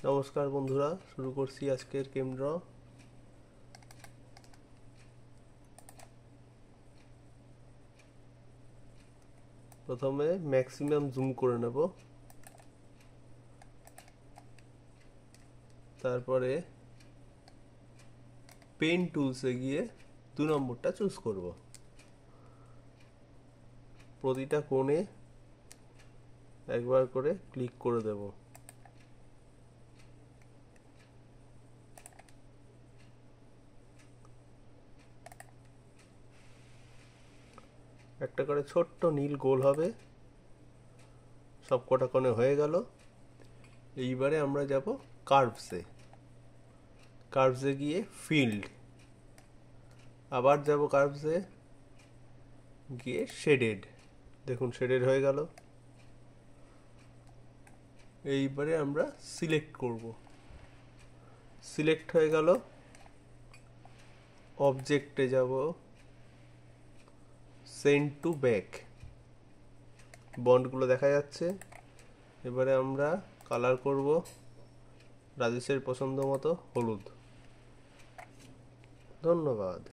নমস্কার বন্ধুরা, শুরু করছি আজকের কেন্দ্র। প্রথমে ম্যাক্সিমাম জুম করে নেব, তারপরে পেন টুলসে গিয়ে 2 নম্বরটা চুজ করব। প্রতিটা কোণে একবার করে ক্লিক করে দেব। একটা করে ছোট্ট নীল গোল হবে। সব কটা কোণে হয়ে গেল। এইবারে আমরা যাব কার্ভসে গিয়ে ফিল্ড, আবার যাব কার্ভসে গিয়ে শেডেড। দেখুন শেডেড হয়ে গেল। এইবারে আমরা সিলেক্ট করব। সিলেক্ট হয়ে গেল। অবজেক্টে যাব, সেন্ড টু ব্যাক। বন্ডগুলো দেখা যাচ্ছে। এবারে আমরা কালার করব রাজেশের পছন্দ মতো হলুদ। ধন্যবাদ।